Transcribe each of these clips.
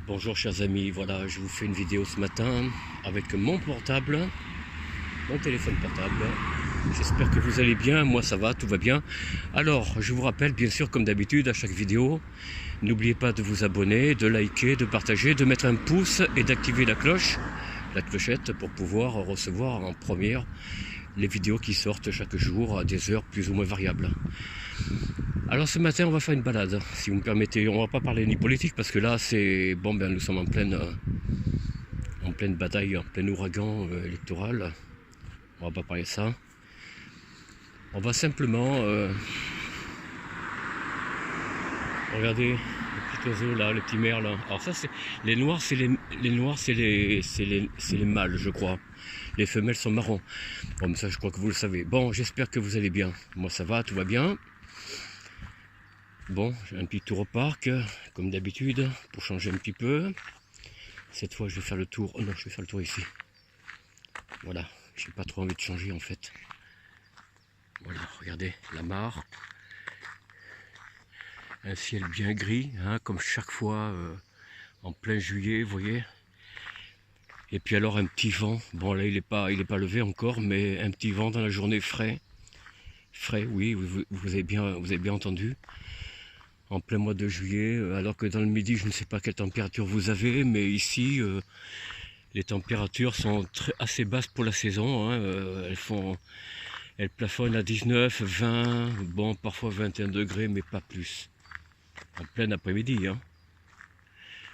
Bonjour chers amis, voilà, je vous fais une vidéo ce matin avec mon portable, mon téléphone portable. J'espère que vous allez bien, moi ça va, tout va bien. Alors, je vous rappelle, bien sûr, comme d'habitude, à chaque vidéo, n'oubliez pas de vous abonner, de liker, de partager, de mettre un pouce et d'activer la cloche, la clochette, pour pouvoir recevoir en première les vidéos qui sortent chaque jour à des heures plus ou moins variables. Alors ce matin on va faire une balade, si vous me permettez. On va pas parler ni politique parce que là c'est bon, ben nous sommes en pleine bataille, en plein ouragan électoral. On va pas parler de ça. On va simplement regarder le petit oiseau là, le petit merle là. Alors ça c'est les noirs, c'est les mâles, je crois. Les femelles sont marrons. Bon, ça je crois que vous le savez. Bon, j'espère que vous allez bien. Moi ça va, tout va bien. Bon, j'ai un petit tour au parc, comme d'habitude, pour changer un petit peu. Cette fois, je vais faire le tour. Oh non, je vais faire le tour ici. Voilà, j'ai pas trop envie de changer en fait. Voilà, regardez, la mare. Un ciel bien gris, hein, comme chaque fois en plein juillet, vous voyez. Et puis alors un petit vent. Bon là, il est pas levé encore, mais un petit vent dans la journée frais. Frais, oui, vous avez bien entendu. En plein mois de juillet, alors que dans le midi, je ne sais pas quelle température vous avez, mais ici, les températures sont assez basses pour la saison, hein, elles plafonnent à 19, 20, bon, parfois 21 degrés, mais pas plus. En plein après-midi, hein.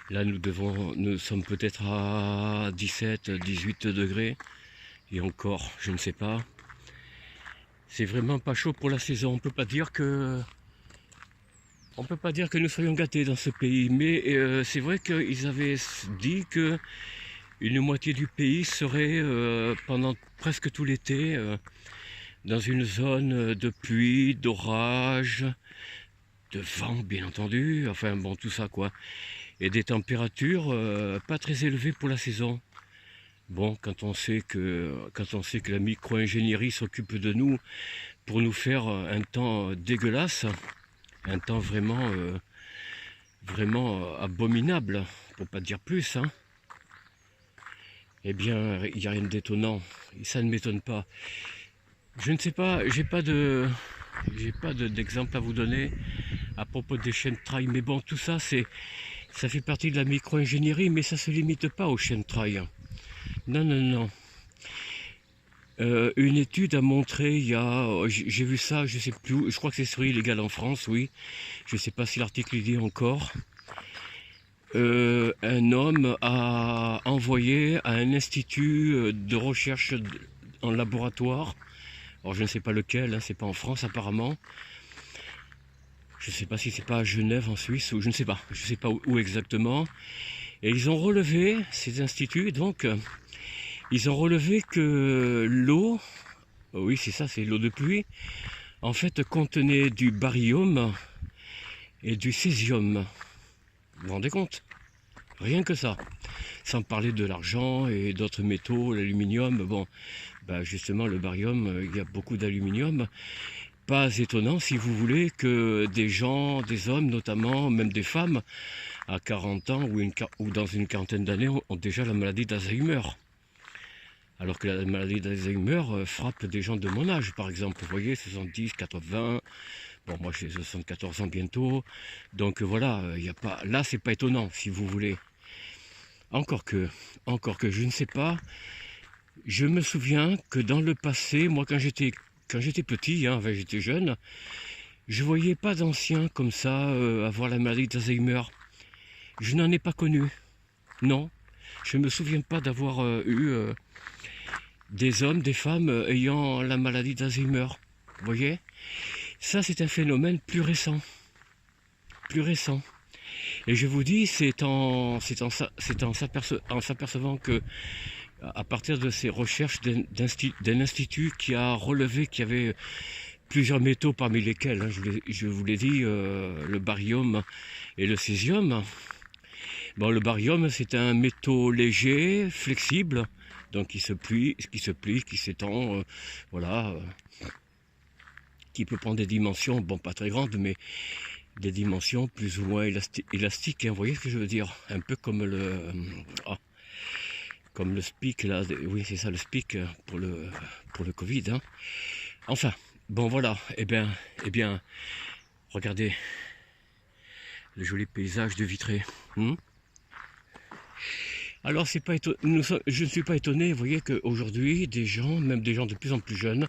Là, nous sommes peut-être à 17, 18 degrés, et encore, je ne sais pas. C'est vraiment pas chaud pour la saison, on peut pas dire que nous soyons gâtés dans ce pays, mais c'est vrai qu'ils avaient dit que une moitié du pays serait pendant presque tout l'été dans une zone de pluie, d'orage, de vent bien entendu, enfin bon tout ça quoi, et des températures pas très élevées pour la saison. Bon, quand on sait que la micro-ingénierie s'occupe de nous pour nous faire un temps dégueulasse, un temps vraiment abominable, pour pas dire plus, hein. Eh bien, il n'y a rien d'étonnant, ça ne m'étonne pas. Je ne sais pas, j'ai pas d'exemple à vous donner à propos des chaînes trail, mais bon, tout ça, ça fait partie de la micro-ingénierie, mais ça se limite pas aux chaînes trail. Non, non, non. Une étude a montré, j'ai vu ça, je sais plus, je crois que c'est sur Illégal en France, oui. Je sais pas si l'article y dit encore. Un homme a envoyé à un institut de recherche en laboratoire, alors je ne sais pas lequel, hein, c'est pas en France apparemment, je ne sais pas si c'est pas à Genève en Suisse, ou je ne sais pas où exactement, et ils ont relevé, ces instituts, donc, ils ont relevé que l'eau, oui c'est ça, c'est l'eau de pluie, en fait contenait du baryum et du césium. Vous vous rendez compte? Rien que ça. Sans parler de l'argent et d'autres métaux, l'aluminium. Bon, bah justement, le baryum, il y a beaucoup d'aluminium. Pas étonnant, si vous voulez, que des gens, des hommes notamment, même des femmes, à 40 ans ou dans une quarantaine d'années, ont déjà la maladie d'Alzheimer. Alors que la maladie d'Alzheimer frappe des gens de mon âge, par exemple. Vous voyez, 70, 80... Bon, moi j'ai 74 ans bientôt, donc voilà, y a pas, là c'est pas étonnant si vous voulez. Encore que, je ne sais pas, je me souviens que dans le passé, moi quand j'étais petit, hein, enfin, j'étais jeune, je voyais pas d'anciens comme ça avoir la maladie d'Alzheimer. Je n'en ai pas connu, non. Je me souviens pas d'avoir eu des hommes, des femmes ayant la maladie d'Alzheimer. Vous voyez? Ça, c'est un phénomène plus récent. Plus récent. Et je vous dis, c'est en s'apercevant que, à partir de ces recherches d'un institut qui a relevé qu'il y avait plusieurs métaux parmi lesquels, hein, je vous l'ai dit, le baryum et le césium. Bon, le baryum, c'est un métaux léger, flexible, donc qui se plie, qui s'étend, voilà, qui peut prendre des dimensions, bon, pas très grandes, des dimensions plus ou moins élastiques, hein, vous voyez ce que je veux dire? Un peu comme comme le SPIC, là, oui c'est ça le SPIC pour le Covid. Hein. Enfin, bon voilà, eh bien, regardez le joli paysage de Vitré. Alors c'est pas je ne suis pas étonné, vous voyez qu'aujourd'hui des gens, même des gens de plus en plus jeunes,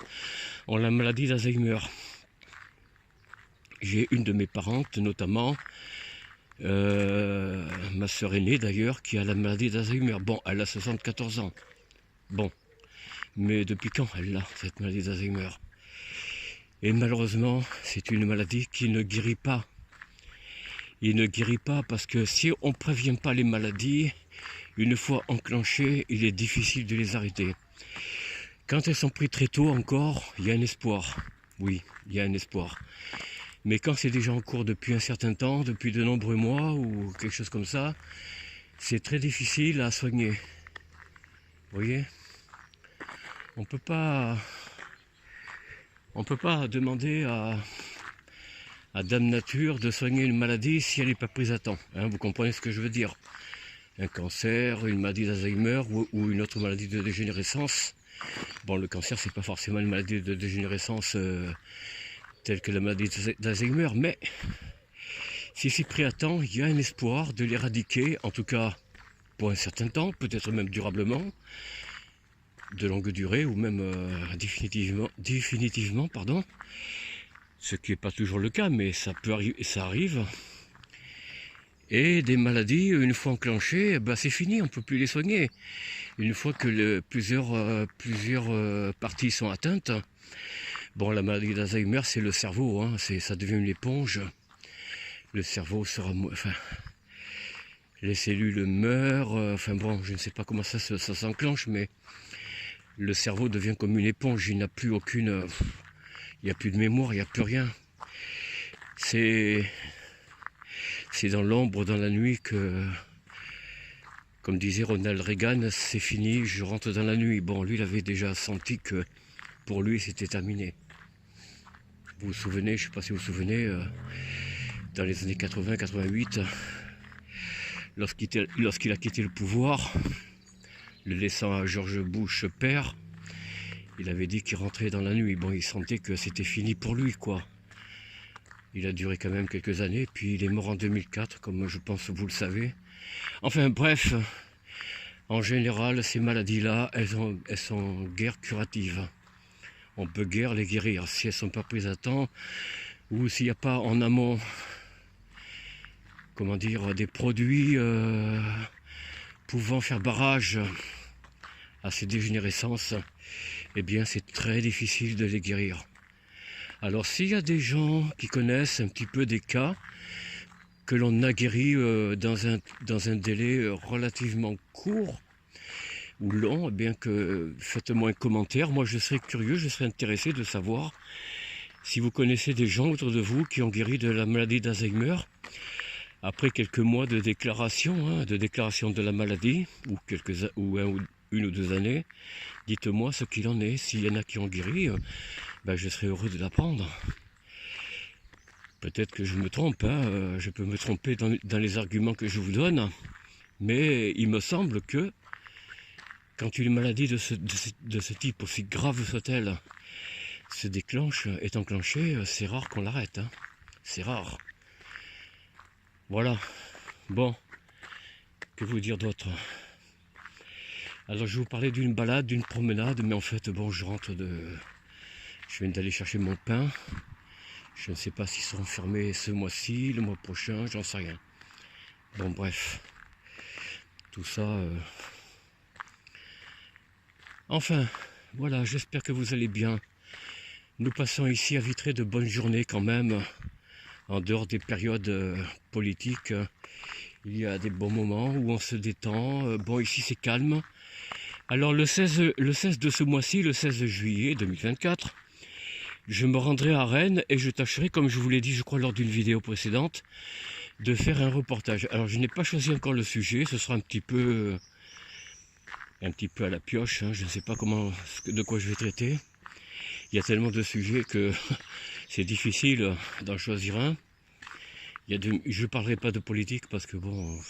ont la maladie d'Alzheimer. J'ai une de mes parentes notamment, ma sœur aînée d'ailleurs, qui a la maladie d'Alzheimer. Bon, elle a 74 ans. Bon, mais depuis quand elle a cette maladie d'Alzheimer? Et malheureusement, c'est une maladie qui ne guérit pas. Il ne guérit pas parce que si on ne prévient pas les maladies, une fois enclenchées, il est difficile de les arrêter. Quand elles sont prises très tôt encore, il y a un espoir. Oui, il y a un espoir. Mais quand c'est déjà en cours depuis un certain temps, depuis de nombreux mois ou quelque chose comme ça, c'est très difficile à soigner. Vous voyez? On peut pas demander à Dame Nature de soigner une maladie si elle n'est pas prise à temps. Hein, vous comprenez ce que je veux dire? Un cancer, une maladie d'Alzheimer ou une autre maladie de dégénérescence. Bon, le cancer, c'est pas forcément une maladie de dégénérescence telle que la maladie d'Alzheimer, mais si c'est pris à temps, il y a un espoir de l'éradiquer, en tout cas pour un certain temps, peut-être même durablement, de longue durée ou même définitivement, pardon. Ce qui n'est pas toujours le cas, mais ça peut arriver, ça arrive. Et des maladies, une fois enclenchées, bah c'est fini, on ne peut plus les soigner. Une fois que plusieurs parties sont atteintes, bon, la maladie d'Alzheimer, c'est le cerveau, hein, ça devient une éponge. Le cerveau sera... Enfin, les cellules meurent, enfin bon, je ne sais pas comment ça s'enclenche, mais le cerveau devient comme une éponge, il n'a plus aucune... il n'y a plus de mémoire, il n'y a plus rien. C'est dans l'ombre, dans la nuit que, comme disait Ronald Reagan, c'est fini, je rentre dans la nuit. Bon, lui, il avait déjà senti que pour lui, c'était terminé. Vous vous souvenez, je ne sais pas si vous vous souvenez, dans les années 80-88, lorsqu'il a quitté le pouvoir, le laissant à George Bush père, il avait dit qu'il rentrait dans la nuit. Bon, il sentait que c'était fini pour lui, quoi. Il a duré quand même quelques années, puis il est mort en 2004, comme je pense vous le savez. Enfin bref, en général, ces maladies-là, elles sont guère curatives. On peut guère les guérir si elles ne sont pas prises à temps, ou s'il n'y a pas en amont, comment dire, des produits pouvant faire barrage à ces dégénérescences, eh bien c'est très difficile de les guérir. Alors s'il y a des gens qui connaissent un petit peu des cas que l'on a guéris dans un délai relativement court ou long, eh bien que faites-moi un commentaire. Moi je serais curieux, je serais intéressé de savoir si vous connaissez des gens autour de vous qui ont guéri de la maladie d'Alzheimer après quelques mois de déclaration, de la maladie, ou une ou deux années. Dites-moi ce qu'il en est. S'il y en a qui ont guéri, ben je serais heureux de l'apprendre. Peut-être que je me trompe, hein, je peux me tromper dans les arguments que je vous donne, mais il me semble que quand une maladie de ce type, aussi grave soit-elle, est enclenchée, c'est rare qu'on l'arrête. Hein. C'est rare. Voilà. Bon, que vous dire d'autre? Alors je vais vous parler d'une balade, d'une promenade, mais en fait, bon, je viens d'aller chercher mon pain. Je ne sais pas s'ils seront fermés ce mois-ci, le mois prochain, j'en sais rien. Bon, bref. Tout ça... Enfin, voilà, j'espère que vous allez bien. Nous passons ici à Vitré de bonnes journées quand même. En dehors des périodes politiques, il y a des bons moments où on se détend. Bon, ici c'est calme. Alors le 16 de ce mois-ci, le 16 juillet 2024, je me rendrai à Rennes et je tâcherai, comme je vous l'ai dit, je crois, lors d'une vidéo précédente, de faire un reportage. Alors je n'ai pas choisi encore le sujet, ce sera un petit peu à la pioche, hein. Je ne sais pas de quoi je vais traiter. Il y a tellement de sujets que c'est difficile d'en choisir un. Je parlerai pas de politique parce que bon,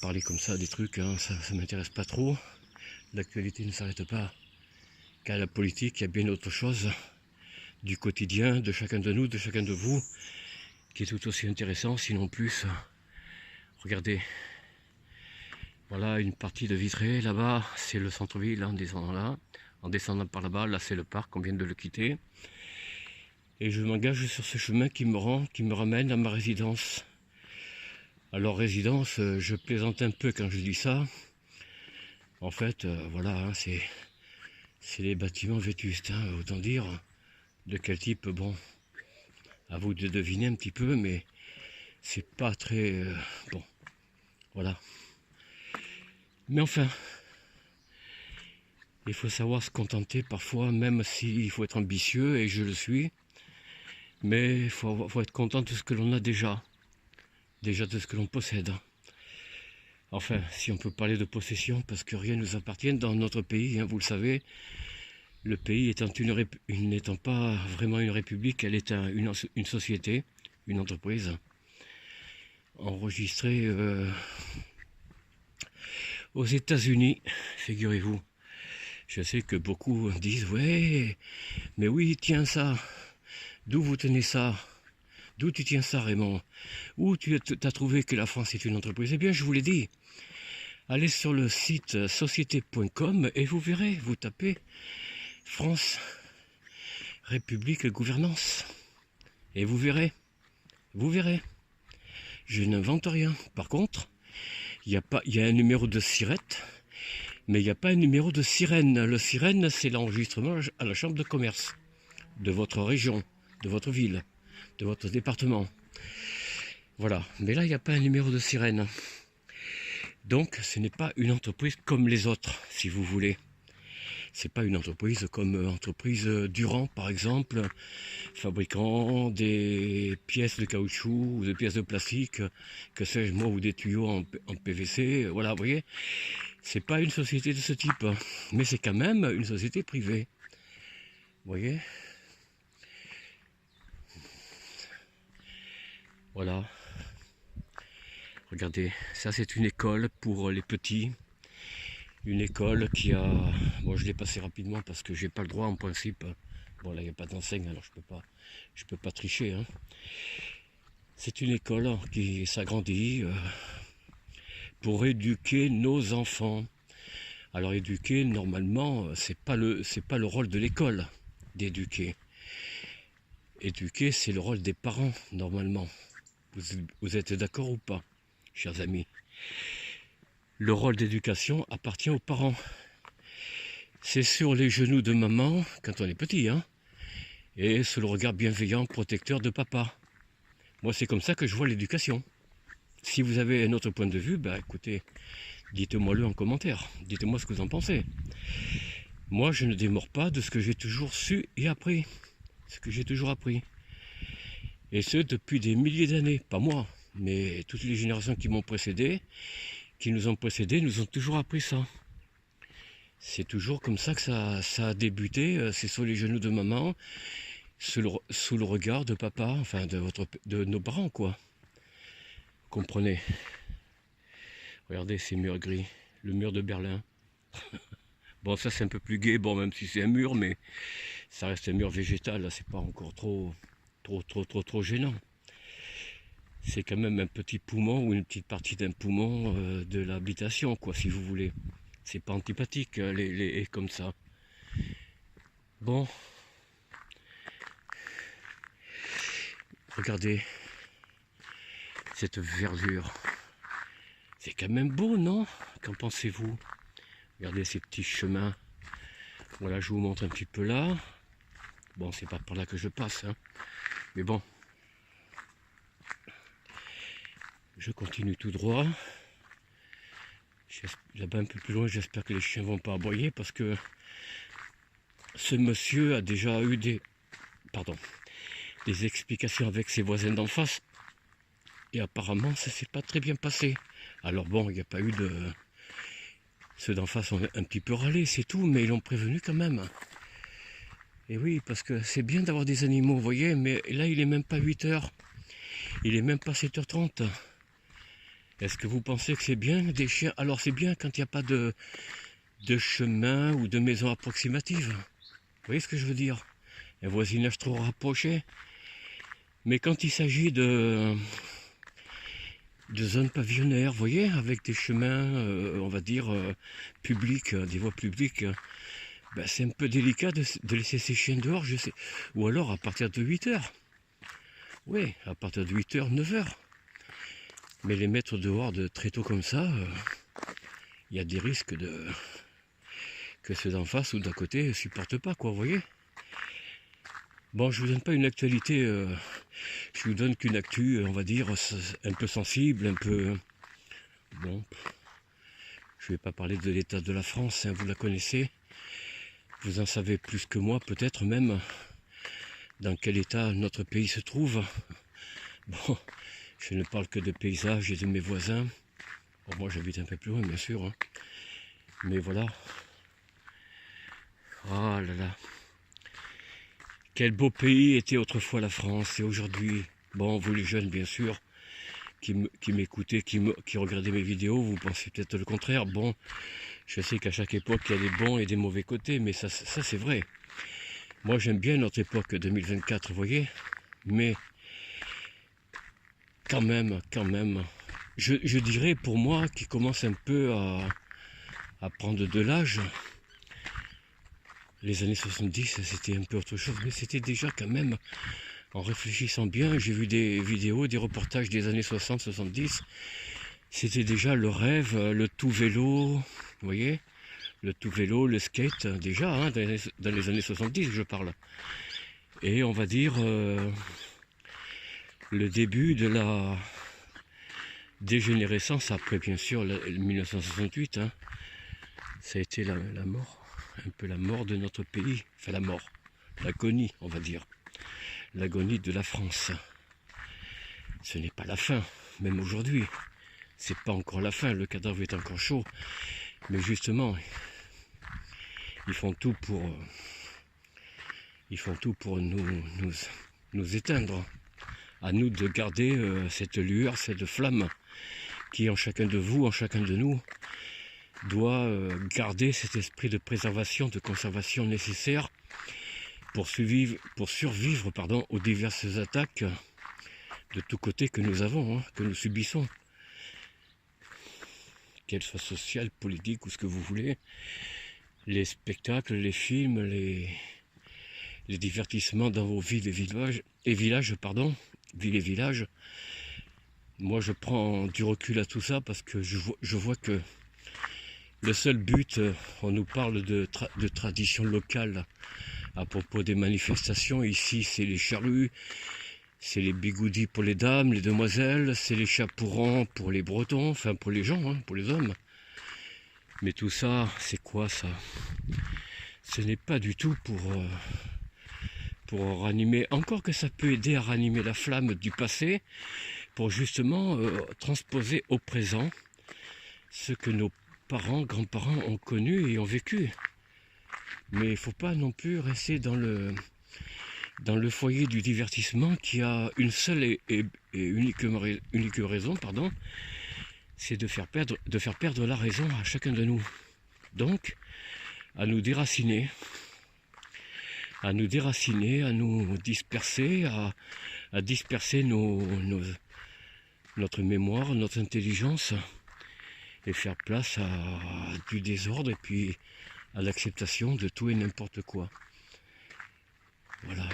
parler comme ça des trucs, hein, ça m'intéresse pas trop. L'actualité ne s'arrête pas qu'à la politique, il y a bien autre chose du quotidien de chacun de nous, de chacun de vous, qui est tout aussi intéressant, sinon plus. Regardez, voilà une partie de Vitré, là-bas c'est le centre-ville en descendant là. En descendant par là-bas, là c'est le parc, on vient de le quitter. Et je m'engage sur ce chemin qui me ramène à ma résidence. Alors résidence, je plaisante un peu quand je dis ça. En fait, voilà, hein, c'est les bâtiments vétustes, hein, autant dire. De quel type, bon, à vous de deviner un petit peu, mais c'est pas très... bon, voilà. Mais enfin, il faut savoir se contenter parfois, même s'il faut être ambitieux, et je le suis. Mais il faut être content de ce que l'on a déjà de ce que l'on possède. Enfin, si on peut parler de possession, parce que rien ne nous appartient dans notre pays, hein, vous le savez. Le pays n'étant pas vraiment une république, elle est une société, une entreprise, enregistrée aux États-Unis, figurez-vous. Je sais que beaucoup disent, ouais, mais oui, tiens ça, d'où vous tenez ça? D'où tu tiens ça, Raymond? Où tu as trouvé que la France est une entreprise? Eh bien, je vous l'ai dit. Allez sur le site société.com et vous verrez, vous tapez France, République, Gouvernance. Et vous verrez. Je n'invente rien. Par contre, il y a un numéro de sirette, mais il n'y a pas un numéro de sirène. Le sirène, c'est l'enregistrement à la chambre de commerce de votre région, de votre ville, de votre département. Voilà. Mais là, il n'y a pas un numéro de sirène. Donc, ce n'est pas une entreprise comme les autres, si vous voulez. C'est pas une entreprise comme entreprise Durand, par exemple, fabriquant des pièces de caoutchouc ou des pièces de plastique, que sais-je moi, ou des tuyaux en PVC. Voilà, vous voyez. C'est pas une société de ce type, mais c'est quand même une société privée. Vous voyez. Voilà. Regardez, ça c'est une école pour les petits. Une école qui a... Bon, je l'ai passé rapidement parce que j'ai pas le droit en principe. Bon, là, il n'y a pas d'enseigne, alors je peux pas tricher. Hein. C'est une école qui s'agrandit pour éduquer nos enfants. Alors, éduquer, normalement, c'est pas le rôle de l'école d'éduquer. Éduquer, c'est le rôle des parents, normalement. Vous êtes d'accord ou pas, chers amis? Le rôle d'éducation appartient aux parents. C'est sur les genoux de maman, quand on est petit, hein, et sous le regard bienveillant, protecteur de papa. Moi, c'est comme ça que je vois l'éducation. Si vous avez un autre point de vue, bah écoutez, dites-moi-le en commentaire. Dites-moi ce que vous en pensez. Moi, je ne démords pas de ce que j'ai toujours su et appris. Ce que j'ai toujours appris. Et ce, depuis des milliers d'années. Pas moi, mais toutes les générations qui m'ont précédé, qui nous ont précédés, nous ont toujours appris ça. C'est toujours comme ça que ça a débuté. C'est sur les genoux de maman, sous le regard de papa, enfin de nos parents, quoi. Comprenez. Regardez ces murs gris, le mur de Berlin. Bon, ça c'est un peu plus gai, bon, même si c'est un mur, mais ça reste un mur végétal, là, c'est pas encore trop gênant. C'est quand même un petit poumon ou une petite partie d'un poumon de l'habitation, quoi, si vous voulez. C'est pas antipathique, les haies comme ça. Bon. Regardez cette verdure. C'est quand même beau, non? Qu'en pensez-vous? Regardez ces petits chemins. Voilà, je vous montre un petit peu là. Bon, c'est pas par là que je passe, hein. Mais bon. Je continue tout droit. Là-bas un peu plus loin, j'espère que les chiens vont pas aboyer parce que ce monsieur a déjà eu des explications avec ses voisins d'en face et apparemment ça s'est pas très bien passé. Alors bon, il n'y a pas eu de... Ceux d'en face ont un petit peu râlé, c'est tout, mais ils l'ont prévenu quand même. Et oui, parce que c'est bien d'avoir des animaux, vous voyez, mais là il est même pas 8 heures. Il est même pas 7h30. Est-ce que vous pensez que c'est bien des chiens? Alors c'est bien quand il n'y a pas de chemin ou de maison approximative. Vous voyez ce que je veux dire? Un voisinage trop rapproché. Mais quand il s'agit de zones pavillonnaires, vous voyez, avec des chemins, on va dire, publics, des voies publiques, ben, c'est un peu délicat de laisser ces chiens dehors, je sais. Ou alors à partir de 8h. Oui, à partir de 8h, 9h. Mais les mettre dehors de très tôt comme ça, il y a des risques que ceux d'en face ou d'à côté ne supportent pas, quoi, vous voyez. Bon, je vous donne pas une actualité, je vous donne qu'une actu, on va dire, un peu sensible, un peu... Bon, je vais pas parler de l'état de la France, hein, vous la connaissez. Vous en savez plus que moi, peut-être même, dans quel état notre pays se trouve. Bon, je ne parle que de paysages et de mes voisins. Bon, moi j'habite un peu plus loin, bien sûr, hein. Mais voilà. Oh là là. Quel beau pays était autrefois la France, et aujourd'hui, bon, vous les jeunes, bien sûr, qui m'écoutez, qui regardaient mes vidéos, vous pensez peut-être le contraire. Bon, je sais qu'à chaque époque, il y a des bons et des mauvais côtés, mais ça c'est vrai. Moi, j'aime bien notre époque 2024, vous voyez, mais quand même, je dirais pour moi, qui commence un peu à prendre de l'âge, les années 70, c'était un peu autre chose, mais c'était déjà quand même, en réfléchissant bien, j'ai vu des vidéos, des reportages des années 60-70, c'était déjà le rêve, le tout vélo, vous voyez, le tout vélo, le skate, déjà, hein, dans les années 70, je parle. Et on va dire, le début de la dégénérescence, après bien sûr, 1968, hein, ça a été la mort. Un peu la mort de notre pays, enfin la mort, l'agonie, on va dire, l'agonie de la France. Ce n'est pas la fin, même aujourd'hui, c'est pas encore la fin, le cadavre est encore chaud, mais justement, ils font tout pour nous éteindre. À nous de garder cette lueur, cette flamme qui en chacun de vous, en chacun de nous, doit garder cet esprit de préservation, de conservation nécessaire pour survivre aux diverses attaques de tous côtés que nous avons, hein, que nous subissons. Qu'elles soient sociales, politiques ou ce que vous voulez. Les spectacles, les films, les divertissements dans vos villes et villages. Moi je prends du recul à tout ça parce que je vois que le seul but, on nous parle de tradition locale à propos des manifestations. Ici, c'est les charrues, c'est les bigoudis pour les dames, les demoiselles, c'est les chaperots pour les bretons, enfin pour les gens, hein, pour les hommes. Mais tout ça, c'est quoi ça? Ce n'est pas du tout pour ranimer, encore que ça peut aider à ranimer la flamme du passé, pour justement transposer au présent ce que nos parents, grands-parents ont connu et ont vécu. Mais il ne faut pas non plus rester dans le foyer du divertissement qui a une seule et unique raison, c'est de faire perdre la raison à chacun de nous. Donc, à nous déraciner, à nous disperser, à disperser notre mémoire, notre intelligence, et faire place à du désordre et puis à l'acceptation de tout et n'importe quoi. Voilà.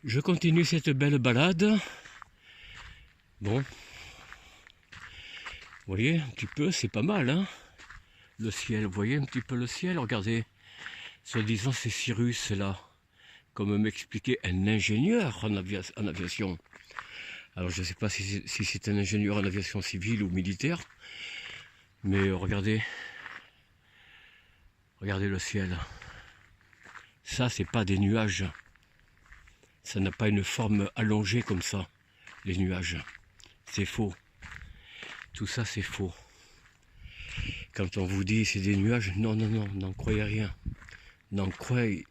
Je continue cette belle balade. Bon. Vous voyez, un petit peu, c'est pas mal, hein. Le ciel, vous voyez un petit peu le ciel, regardez. Soi-disant, c'est Cyrus, là. Comme m'expliquait un ingénieur en aviation. Alors, je ne sais pas si c'est un ingénieur en aviation civile ou militaire. Mais regardez. Regardez le ciel. Ça, c'est pas des nuages. Ça n'a pas une forme allongée comme ça, les nuages. C'est faux. Tout ça, c'est faux. Quand on vous dit c'est des nuages, non, n'en croyez rien. N'en croyez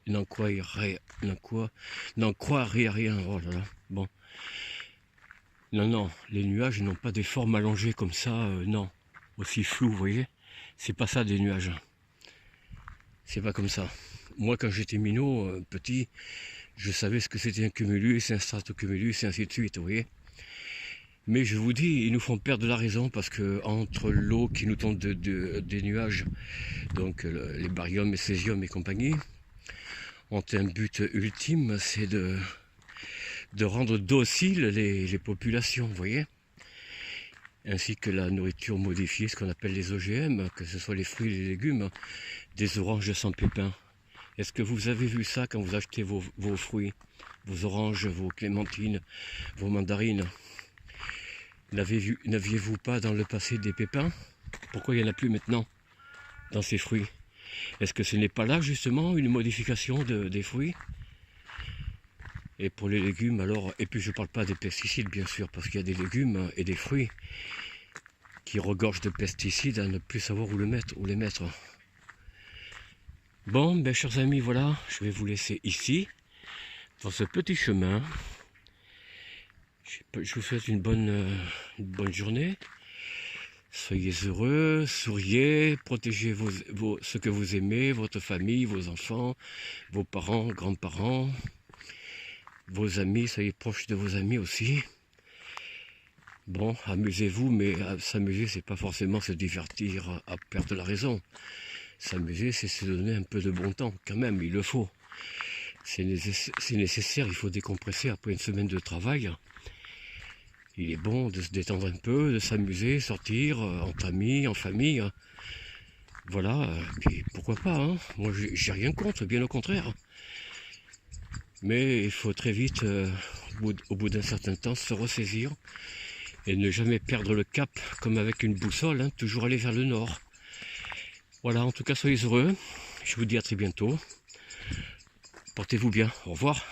rien. Oh là là. Bon. Non, non, les nuages n'ont pas des formes allongées comme ça, non. Aussi flou, vous voyez. C'est pas ça des nuages. C'est pas comme ça. Moi, quand j'étais minot, petit, je savais ce que c'était un cumulus, un stratocumulus, et ainsi de suite, vous voyez. Mais je vous dis, ils nous font perdre la raison parce que entre l'eau qui nous tombe des nuages, donc les baryons et césium et compagnie, ont un but ultime, c'est de rendre dociles les populations, vous voyez, ainsi que la nourriture modifiée, ce qu'on appelle les OGM, que ce soit les fruits et les légumes, des oranges sans pépins. Est-ce que vous avez vu ça quand vous achetez vos fruits, vos oranges, vos clémentines, vos mandarines? N'aviez-vous pas dans le passé des pépins? Pourquoi il n'y en a plus maintenant dans ces fruits? Est-ce que ce n'est pas là justement une modification des fruits? Et pour les légumes alors, et puis je ne parle pas des pesticides bien sûr, parce qu'il y a des légumes et des fruits qui regorgent de pesticides à ne plus savoir où les mettre. Bon, ben chers amis, voilà, je vais vous laisser ici, dans ce petit chemin. Je vous souhaite une bonne journée. Soyez heureux, souriez, protégez ce que vous aimez, votre famille, vos enfants, vos parents, grands-parents, vos amis, soyez proches de vos amis aussi. Bon, amusez-vous, mais s'amuser, c'est pas forcément se divertir à perdre la raison. S'amuser, c'est se donner un peu de bon temps, quand même, il le faut. C'est nécessaire, il faut décompresser après une semaine de travail. Il est bon de se détendre un peu, de s'amuser, sortir, entre amis, en famille. Voilà, puis pourquoi pas, hein. Moi j'ai rien contre, bien au contraire. Mais il faut très vite, au bout d'un certain temps, se ressaisir et ne jamais perdre le cap, comme avec une boussole, hein, toujours aller vers le nord. Voilà, en tout cas, soyez heureux. Je vous dis à très bientôt. Portez-vous bien. Au revoir.